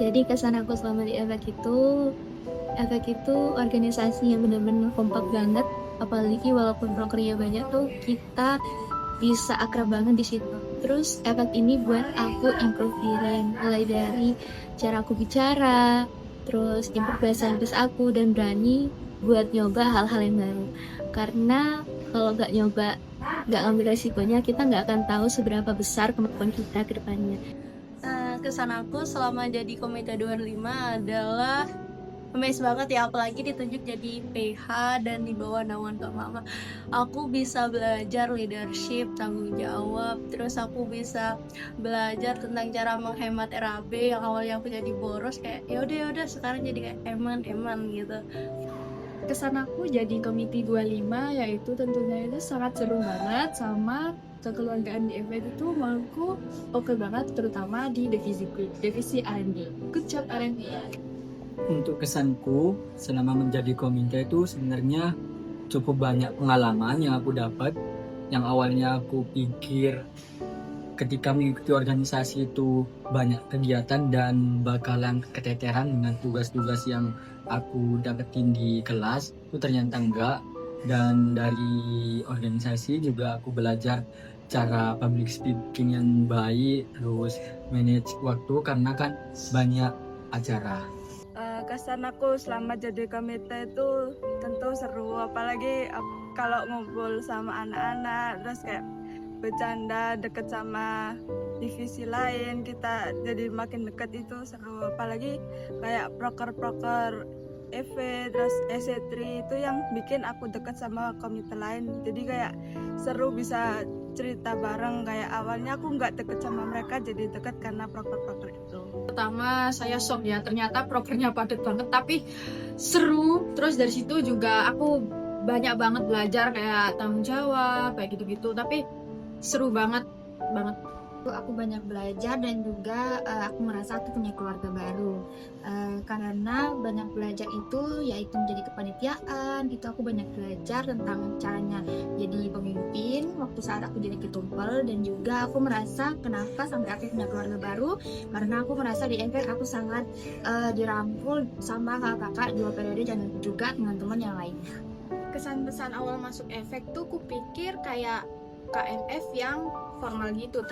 Jadi kesan aku selama di efek itu organisasi yang benar-benar kompak banget. Apalagi walaupun prokernya banyak tuh, kita bisa akrab banget di situ. Terus efek ini buat aku improve diri, mulai dari cara aku bicara, terus improve bahasa Inggris aku, dan berani buat nyoba hal-hal yang baru. Karena kalau nggak nyoba, nggak ngambil resikonya, kita nggak akan tahu seberapa besar kemampuan kita ke depannya. Kesan aku selama jadi Komite 25 adalah amazed banget ya, apalagi ditunjuk jadi PH dan di bawah naungan Kak Mama. Aku bisa belajar leadership, tanggung jawab, terus aku bisa belajar tentang cara menghemat RAB yang awalnya aku jadi boros, kayak yaudah sekarang jadi kayak eman gitu. Kesan aku jadi komite 25 yaitu tentunya itu sangat seru banget, sama kekeluargaan di FB itu menurutku oke banget, terutama di divisi R&D. Good job R&D. Untuk kesanku selama menjadi komite itu sebenarnya cukup banyak pengalaman yang aku dapat. Yang awalnya aku pikir ketika mengikuti organisasi itu banyak kegiatan dan bakalan keteteran dengan tugas-tugas yang aku dapetin di kelas, itu ternyata enggak. Dan dari organisasi juga aku belajar cara public speaking yang baik, terus manage waktu karena kan banyak acara. Kesan aku selama jadi komite itu tentu seru, apalagi kalau ngumpul sama anak-anak, terus kayak bercanda deket sama divisi lain, kita jadi makin deket, itu seru. Apalagi kayak proker-proker EV terus EC3 itu yang bikin aku deket sama komite lain, jadi kayak seru bisa cerita bareng. Kayak awalnya aku nggak deket sama mereka, jadi deket karena proker-proker itu. Pertama saya shock ya, ternyata prokernya padat banget tapi seru. Terus dari situ juga aku banyak banget belajar kayak tanggung jawab kayak gitu-gitu, tapi seru banget. Aku banyak belajar dan juga aku merasa aku punya keluarga baru. Karena banyak belajar itu yaitu menjadi kepanitiaan, itu aku banyak belajar tentang caranya jadi pemimpin waktu saat aku jadi ketumpel. Dan juga aku merasa kenapa sampai aku punya keluarga baru, karena aku merasa di efek aku sangat dirangkul sama kakak-kakak 2 periode dan juga teman-teman yang lainnya. Kesan-pesan awal masuk efek tuh kupikir kayak KNF yang formal gitu,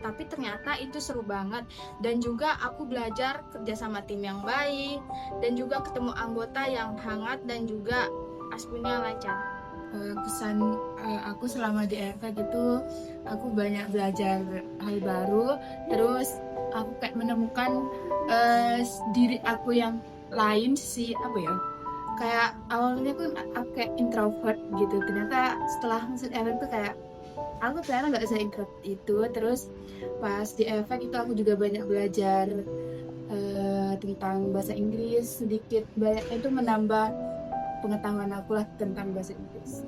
tapi ternyata itu seru banget. Dan juga aku belajar kerja sama tim yang baik, dan juga ketemu anggota yang hangat dan juga aslinya lancar. Kesan aku selama di efek itu aku banyak belajar hal baru, terus aku kayak menemukan diri aku yang lain sih, kayak awalnya kan aku kayak introvert gitu, ternyata setelah masuk efek tuh kayak aku ternyata nggak se-introvert itu. Terus pas di efek itu aku juga banyak belajar tentang bahasa Inggris, sedikit banyak itu menambah pengetahuan aku lah tentang bahasa Inggris.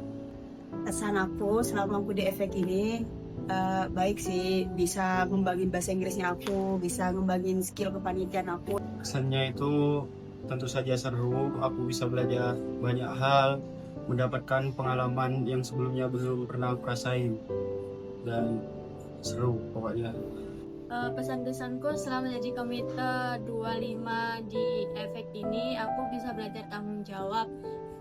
Kesan aku selama aku di efek ini baik sih, bisa ngembangin bahasa Inggrisnya aku, bisa ngembangin skill kepanitiaan aku. Kesannya itu tentu saja seru, aku bisa belajar banyak hal, mendapatkan pengalaman yang sebelumnya belum pernah aku rasain, dan seru pokoknya. Pesan-pesanku selama jadi komite 25 di efek ini, aku bisa belajar tanggung jawab,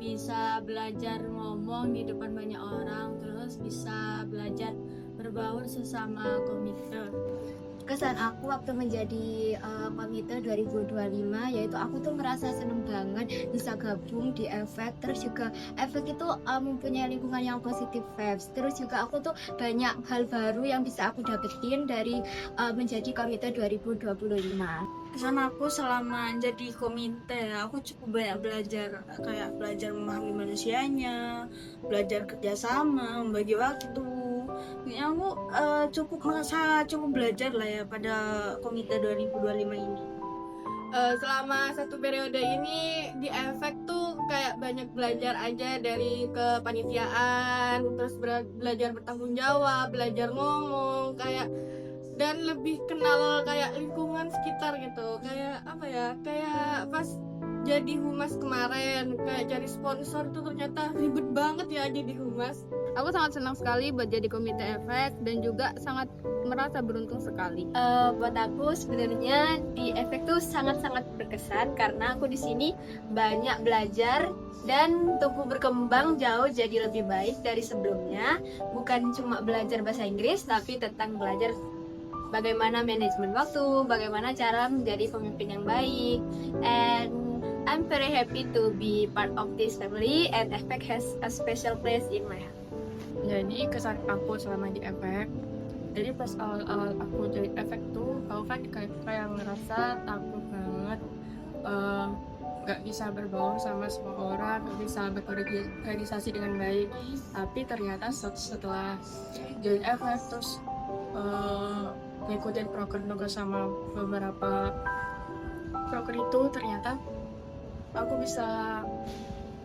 bisa belajar ngomong di depan banyak orang, terus bisa belajar berbaur sesama komite. Kesan aku waktu menjadi komite 2025 yaitu aku tuh merasa seneng banget bisa gabung di efek. Terus juga efek itu mempunyai lingkungan yang positif vibes. Terus juga aku tuh banyak hal baru yang bisa aku dapetin dari menjadi komite 2025. Kesan aku selama jadi komite, aku cukup banyak belajar, kayak belajar memahami manusianya, belajar kerjasama, membagi waktu. Ini aku cukup belajar lah ya pada komite 2025 ini. Selama satu periode ini di efek tuh kayak banyak belajar aja, dari kepanitiaan, terus belajar bertanggung jawab, belajar ngomong, kayak dan lebih kenal kayak lingkungan sekitar gitu. Kayak kayak pas jadi humas kemarin, kayak cari sponsor itu ternyata ribet banget ya jadi humas. Aku sangat senang sekali buat jadi komite efek dan juga sangat merasa beruntung sekali. Buat aku sebenarnya di efek tuh sangat-sangat berkesan karena aku di sini banyak belajar dan tumbuh berkembang jauh jadi lebih baik dari sebelumnya. Bukan cuma belajar bahasa Inggris tapi tentang belajar bagaimana manajemen waktu, bagaimana cara menjadi pemimpin yang baik. And I'm very happy to be part of this family and efek has a special place in my heart. Jadi kesan aku selama di efek, jadi pas awal-awal aku jadi efek tuh aku kan kayak ngerasa takut banget, gak bisa berbaur sama semua orang, gak bisa berorganisasi dengan baik. Tapi ternyata setelah join efek terus ngikutin proker nugas sama beberapa proker itu, ternyata aku bisa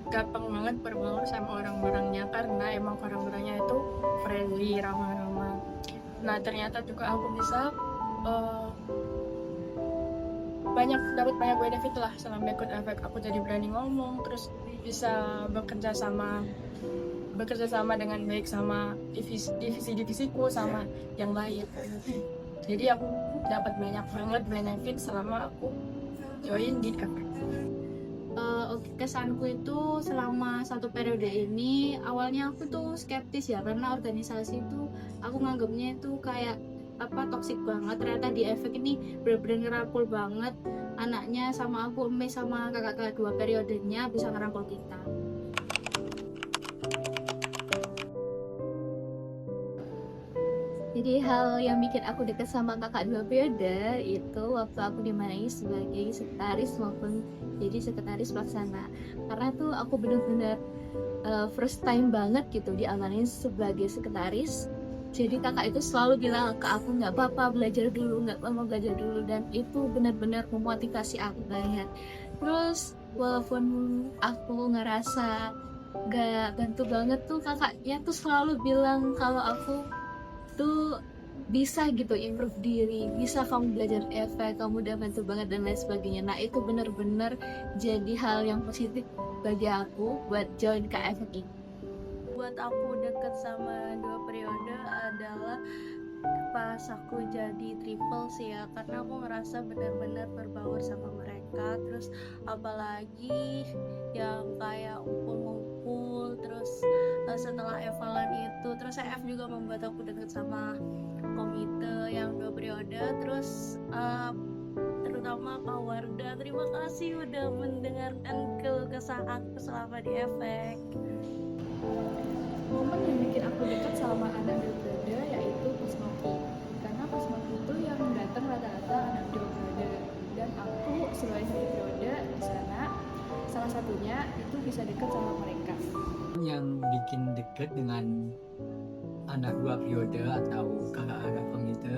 gampang banget berbaur sama orang-orangnya karena emang orang-orangnya itu friendly, ramah-ramah. Nah ternyata juga aku bisa dapat banyak benefit lah selama ikut efek. Aku jadi berani ngomong, terus bisa bekerja sama dengan baik sama divisiku sama yang lain. Jadi aku dapat banyak banget benefit selama aku join di efek. Kesanku itu selama 1 periode ini, awalnya aku tuh skeptis ya, karena organisasi itu aku nganggapnya itu kayak toksik banget. Ternyata di efek ini bener-bener ngerangkul banget anaknya, sama aku sama kakak-kakak 2 periodenya bisa ngerangkul kita. Jadi hal yang bikin aku dekat sama kakak 2 periode itu waktu aku dimarahi sebagai sekretaris maupun jadi sekretaris pelaksana. Karena tuh aku benar-benar first time banget gitu diamanahin sebagai sekretaris. Jadi kakak itu selalu bilang ke aku, nggak apa-apa belajar dulu, dan itu benar-benar memotivasi aku banget. Terus walaupun aku ngerasa gak bantu banget tuh, kakaknya tuh selalu bilang kalau aku tuh bisa gitu improve diri, bisa kamu belajar efek, kamu udah bantu banget dan lain sebagainya. Nah itu bener-bener jadi hal yang positif bagi aku buat join ke efek ini. Buat aku deket sama 2 periode adalah pas aku jadi triple sih ya, karena aku ngerasa benar-benar berbaur sama mereka. Terus apalagi yang kayak ngumpul-ngumpul, terus setelah evaluan itu, terus EF juga membuat aku deket sama komite yang 2 periode. Terus terutama Kak Warda, terima kasih udah mendengarkan keluh kesah aku selama di efek. Momen yang bikin aku dekat sama anak 2 periode yaitu pas ngopi, karena pas ngopi itu yang datang rata-rata anak 2 periode dan aku sebagai 1 periode di sana, salah satunya itu bisa dekat sama mereka. Yang bikin deket dengan anak 2 periode atau kakak-kakak komite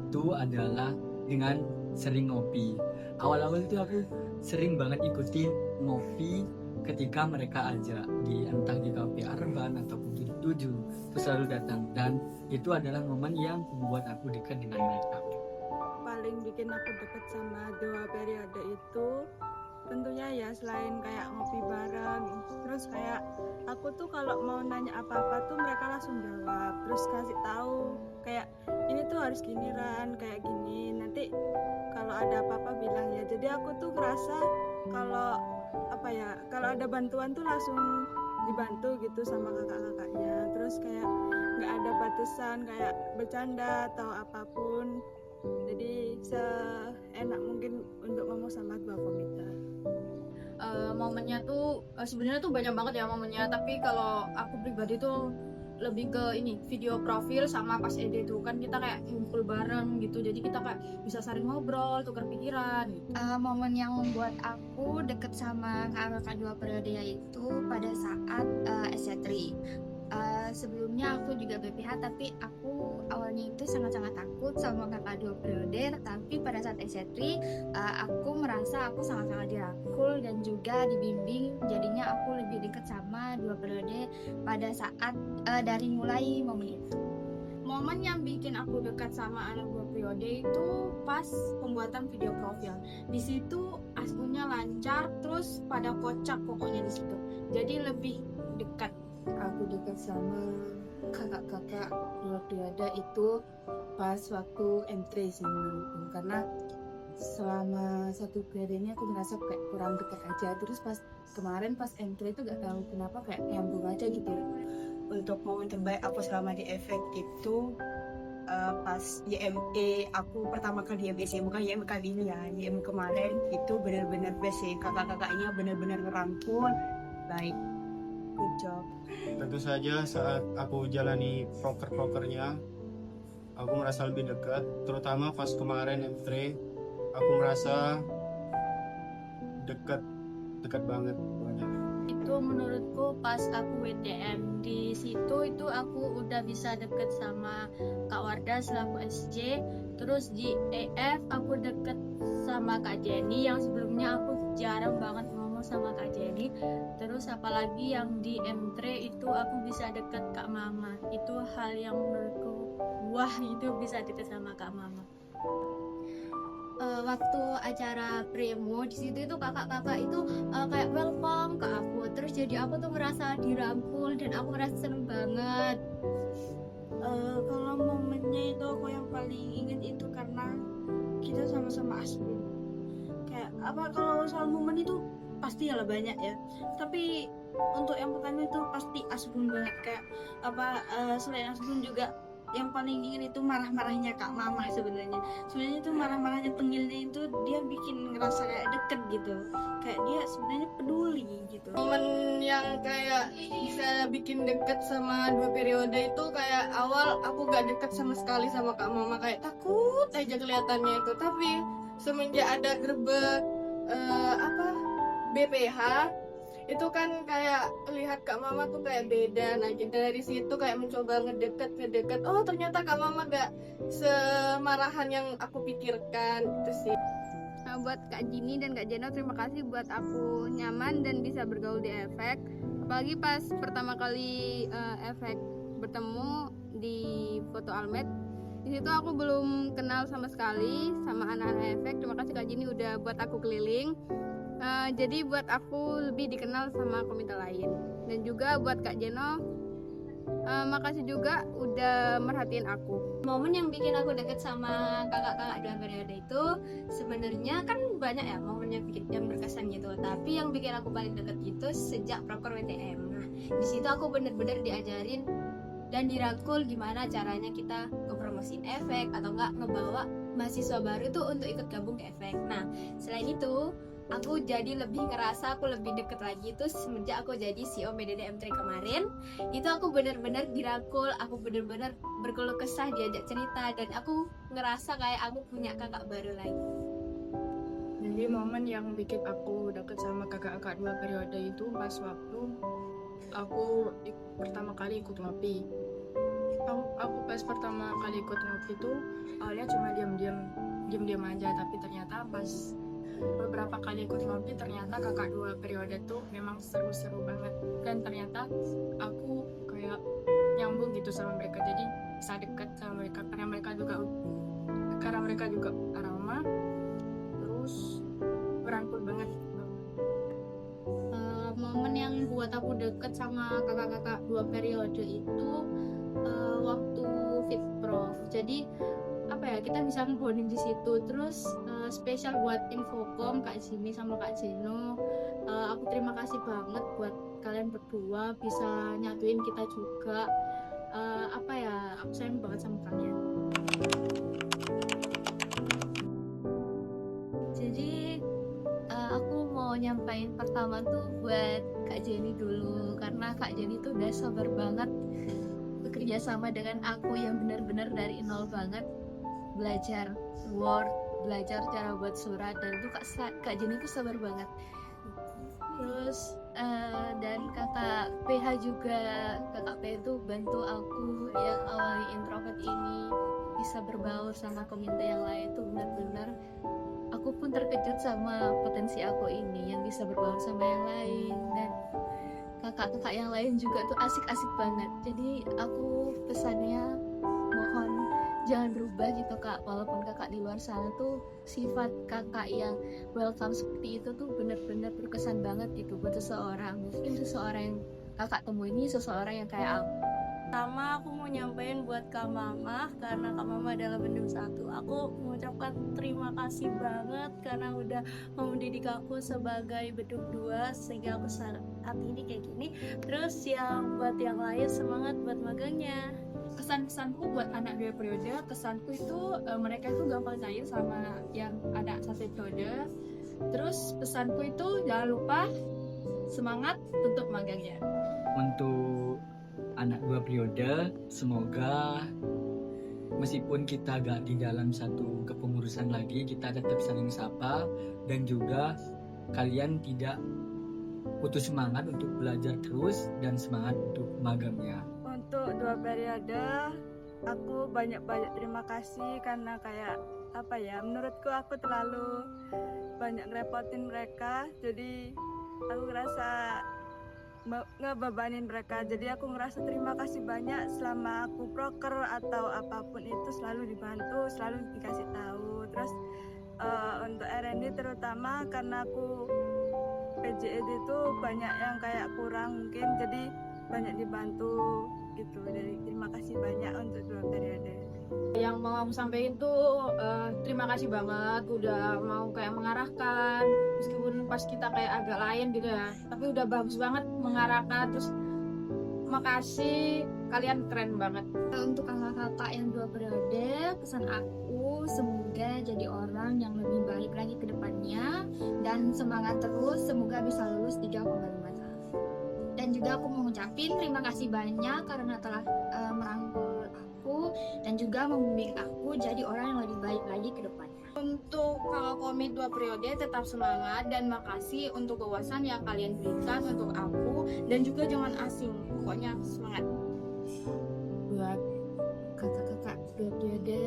itu adalah dengan sering ngopi. Awal-awal itu aku sering banget ikutin ngopi ketika mereka ajak entah di kafe Arban ataupun 7 itu selalu datang, dan itu adalah momen yang membuat aku dekat dengan mereka. Paling bikin aku deket sama 2 periode itu tentunya ya selain kayak ngopi bareng, terus kayak aku tuh kalau mau nanya apa-apa tuh mereka langsung jawab, terus kasih tahu kayak ini tuh harus gini Ran, kayak gini, nanti kalau ada apa-apa bilang ya. Jadi aku tuh ngerasa kalau ada bantuan tuh langsung dibantu gitu sama kakak-kakaknya. Terus kayak nggak ada batasan kayak bercanda atau apapun, jadi seenak mungkin untuk ngomong sama 2 komite. Momennya tuh sebenarnya tuh banyak banget ya momennya, tapi kalau aku pribadi tuh lebih ke ini video profil sama pas ED tuh kan kita kayak ngumpul bareng gitu, jadi kita kayak bisa saling ngobrol, tukar pikiran gitu. Momen yang membuat aku deket sama kakak 2 periode yaitu pada saat SC3. Sebelumnya aku juga BPH, tapi aku awalnya itu sangat-sangat takut sama kakak 2 periode, tapi pada saat SC3 aku merasa aku sangat-sangat dirangkul dan juga dibimbing, jadinya aku lebih dekat sama 2 periode pada saat dari mulai momen itu. Momen yang bikin aku dekat sama anak 2 periode itu pas pembuatan video profil. Di situ askunya lancar, terus pada kocak pokoknya di situ. Jadi lebih dekat aku dekat sama kakak-kakak dua periode itu pas waktu M3 sih menurutku, karena selama satu periode ini aku ngerasa kayak kurang dekat aja, terus pas kemarin pas M3 itu gak tahu kenapa kayak nyambung aja gitu. Untuk momen terbaik aku selama di efek itu pas YME aku pertama kali YME, bukan YME kali ini ya, YME kemarin itu benar-benar best sih, kakak-kakaknya benar-benar ngerangkul baik, good job. Tentu saja saat aku jalani prokernya aku merasa lebih dekat, terutama pas kemarin M3 aku merasa dekat banget pokoknya. Itu menurutku pas aku WTM di situ itu aku udah bisa deket sama Kak Wardah selaku SC. Terus di EF aku deket sama Kak Jenny yang sebelumnya aku jarang banget ngomong sama Kak Jenny. Terus apalagi yang di M3 itu aku bisa deket Kak Mama. Itu hal yang menurutku wah, itu bisa deket sama Kak Mama. Waktu acara premo di situ itu kakak-kakak itu kayak welcome ke aku, terus jadi aku tuh ngerasa dirangkul dan aku ngerasa seneng banget. Kalau momennya itu aku yang paling inget itu karena kita sama-sama asbun. Kayak apa, kalau soal momen itu pasti ya banyak ya, tapi untuk yang pertama itu pasti asbun banget. Kayak apa, selain asbun juga yang paling ingin itu marah-marahnya Kak Mama. Sebenarnya itu marah-marahnya Tengilnya itu dia bikin ngerasa kayak deket gitu, kayak dia sebenarnya peduli gitu. Momen yang kayak bisa bikin deket sama dua periode itu kayak awal aku gak deket sama sekali sama Kak Mama, kayak takut aja kelihatannya itu. Tapi semenjak ada gerbek BPH itu kan kayak lihat Kak Mama tuh kayak beda. Nah dari situ kayak mencoba ngedeket. Oh ternyata Kak Mama gak semarahan yang aku pikirkan itu sih. Nah, buat Kak Jini dan Kak Jeno, terima kasih buat aku nyaman dan bisa bergaul di efek. Apalagi pas pertama kali efek bertemu di foto Almed, di situ aku belum kenal sama sekali sama anak-anak efek. Terima kasih Kak Jini udah buat aku keliling. Jadi buat aku lebih dikenal sama komite lain. Dan juga buat Kak Jeno, makasih juga udah merhatiin aku. Momen yang bikin aku deket sama kakak-kakak dua periode itu sebenarnya kan banyak ya momen yang berkesan gitu. Tapi yang bikin aku paling deket itu sejak proker WTM. Nah di situ aku bener-bener diajarin dan dirangkul gimana caranya kita ngepromosiin efek atau enggak ngebawa mahasiswa baru tuh untuk ikut gabung ke efek. Nah selain itu aku jadi lebih ngerasa aku lebih deket lagi itu semenjak aku jadi CEO PDD M3 kemarin. Itu aku bener-bener dirangkul, aku bener-bener berkeluh kesah, diajak cerita, dan aku ngerasa kayak aku punya kakak baru lagi. Jadi momen yang bikin aku deket sama kakak-kakak dua periode itu pas waktu aku pertama kali ikut ngopi. Aku pas pertama kali ikut ngopi itu awalnya cuma diam-diam aja, tapi ternyata pas beberapa kali ikut ngopi ternyata kakak dua periode tuh memang seru-seru banget, dan ternyata aku kayak nyambung gitu sama mereka, jadi bisa dekat sama mereka karena mereka juga ramah, terus berangkul banget. Momen yang buat aku deket sama kakak-kakak dua periode itu waktu fit prof. Jadi apa ya, kita bisa ngebonding di situ. Terus spesial buat Infocom Kak Jimmy sama Kak Jeno, aku terima kasih banget buat kalian berdua bisa nyatuin kita juga. Apa ya, aku sayang banget sama kalian. Jadi aku mau nyampain pertama tuh buat Kak Jenny dulu, karena Kak Jenny tuh udah sabar banget bekerja sama dengan aku yang benar-benar dari nol banget, belajar Word, belajar cara buat surat, dan itu Kak Jenny tuh sabar banget. Terus dan kakak PH juga, kakak PH itu bantu aku yang awalnya introvert ini bisa berbaur sama komite yang lain. Tuh benar-benar aku pun terkejut sama potensi aku ini yang bisa berbaur sama yang lain, dan kakak-kakak yang lain juga tuh asik-asik banget. Jadi aku pesannya mohon jangan berubah gitu Kak, walaupun kakak di luar sana tuh sifat kakak yang welcome seperti itu tuh benar-benar berkesan banget gitu buat seseorang. Mungkin seseorang yang kakak temui ini seseorang yang kayak aku. Pertama aku mau nyampein buat Kak Mama, karena Kak Mama adalah bendung satu. Aku mengucapkan terima kasih banget karena udah mendidik aku sebagai bendung dua sehingga aku saat ini kayak gini. Terus buat yang lain, semangat buat magangnya. Kesan-kesanku buat anak 2 periode, kesanku itu mereka itu gampang cair sama yang anak 1 periode. Terus pesanku itu jangan lupa semangat untuk magangnya. Untuk anak 2 periode, semoga meskipun kita gak di dalam satu kepengurusan lagi, kita tetap saling sapa, dan juga kalian tidak putus semangat untuk belajar terus dan semangat untuk magangnya. Untuk 2 periode, aku banyak-banyak terima kasih karena kayak apa ya, menurutku aku terlalu banyak ngerepotin mereka, jadi aku ngerasa ngebebanin mereka. Jadi aku ngerasa terima kasih banyak selama aku proker atau apapun itu selalu dibantu, selalu dikasih tahu. Terus untuk R&D terutama karena aku PJED itu banyak yang kayak kurang mungkin, jadi banyak dibantu gitu. Jadi terima kasih banyak untuk 2 periode. Yang mau aku sampaikan tuh terima kasih banget udah mau kayak mengarahkan, meskipun pas kita kayak agak lain gitu ya, tapi udah bagus banget mengarahkan. Terus makasih, kalian keren banget. Untuk kakak-kakak yang 2 periode, pesan aku semoga jadi orang yang lebih baik lagi ke depannya dan semangat terus, semoga bisa lulus 3,5. Dan juga aku mau ngucapin terima kasih banyak karena telah merangkul aku dan juga membimbing aku jadi orang yang lebih baik lagi ke depannya. Untuk kakak komit 2 periode, tetap semangat dan makasih untuk wawasan yang kalian berikan untuk aku, dan juga jangan asing, pokoknya semangat. Buat kakak-kakak 2 periode,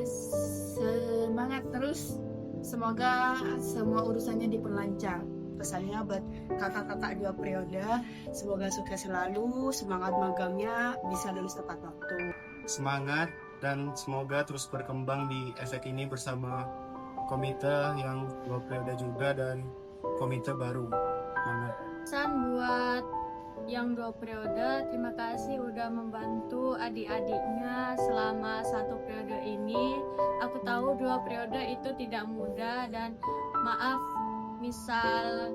semangat terus, semoga semua urusannya diperlancar. Pesannya buat kakak-kakak 2 periode, semoga sukses selalu, semangat magangnya, bisa lulus tepat waktu. Semangat dan semoga terus berkembang di efek ini bersama komite yang 2 periode juga dan komite baru. Semangat. Pesan buat yang 2 periode, terima kasih udah membantu adik-adiknya selama 1 periode ini. Aku tahu 2 periode itu tidak mudah, dan maaf misal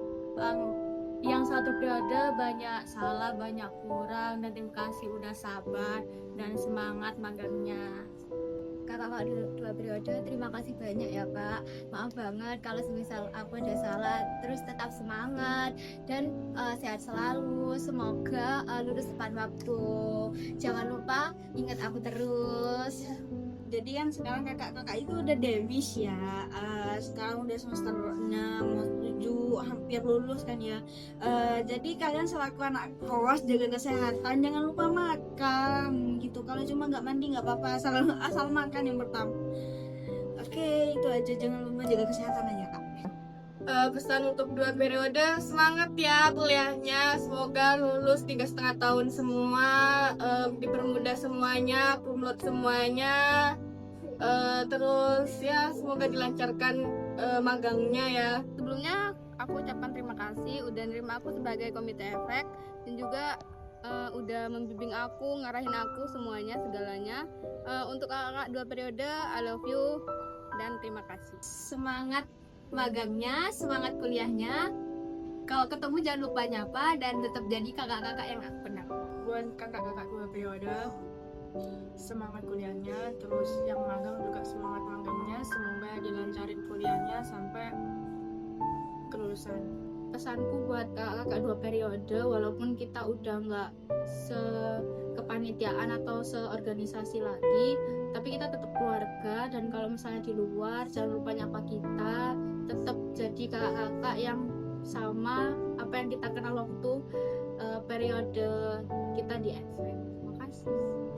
yang 1 periode banyak salah, banyak kurang, dan terima kasih udah sabar dan semangat magangnya. Kakak 2 periode, terima kasih banyak ya Kak. Maaf banget kalau semisal aku ada salah. Terus tetap semangat dan sehat selalu. Semoga lulus tepat waktu. Jangan lupa ingat aku terus. Jadi kan sekarang kakak-kakak itu udah demis ya, sekarang udah semester 6, mau 7, hampir lulus kan ya. Jadi kalian selaku anak kos jaga kesehatan, jangan lupa makan gitu. Kalau cuma nggak mandi nggak apa-apa, asal makan yang pertama. Oke, itu aja, jangan lupa jaga kesehatan aja Kak. Pesan untuk 2 periode, semangat ya kuliahnya, semoga lulus 3,5 tahun semua, dipermudah semuanya, kumlot semuanya, terus ya semoga dilancarkan magangnya ya. Sebelumnya aku ucapkan terima kasih udah nerima aku sebagai komite efek, dan juga udah membimbing aku, ngarahin aku semuanya, segalanya. Untuk kakak 2 periode, I love you dan terima kasih. Semangat magangnya, semangat kuliahnya. Kalau ketemu jangan lupa nyapa dan tetap jadi kakak-kakak yang benar. Buat kakak-kakak 2 periode, semangat kuliahnya, terus yang magang juga semangat magangnya, semoga dilancarin kuliahnya sampai kelulusan. Pesanku buat kakak 2 periode, walaupun kita udah nggak sekepanitiaan atau seorganisasi lagi, tapi kita tetap keluarga, dan kalau misalnya di luar jangan lupa nyapa kita, tetap jadi kakak-kakak yang sama apa yang kita kenal waktu periode kita di efek. Terima kasih.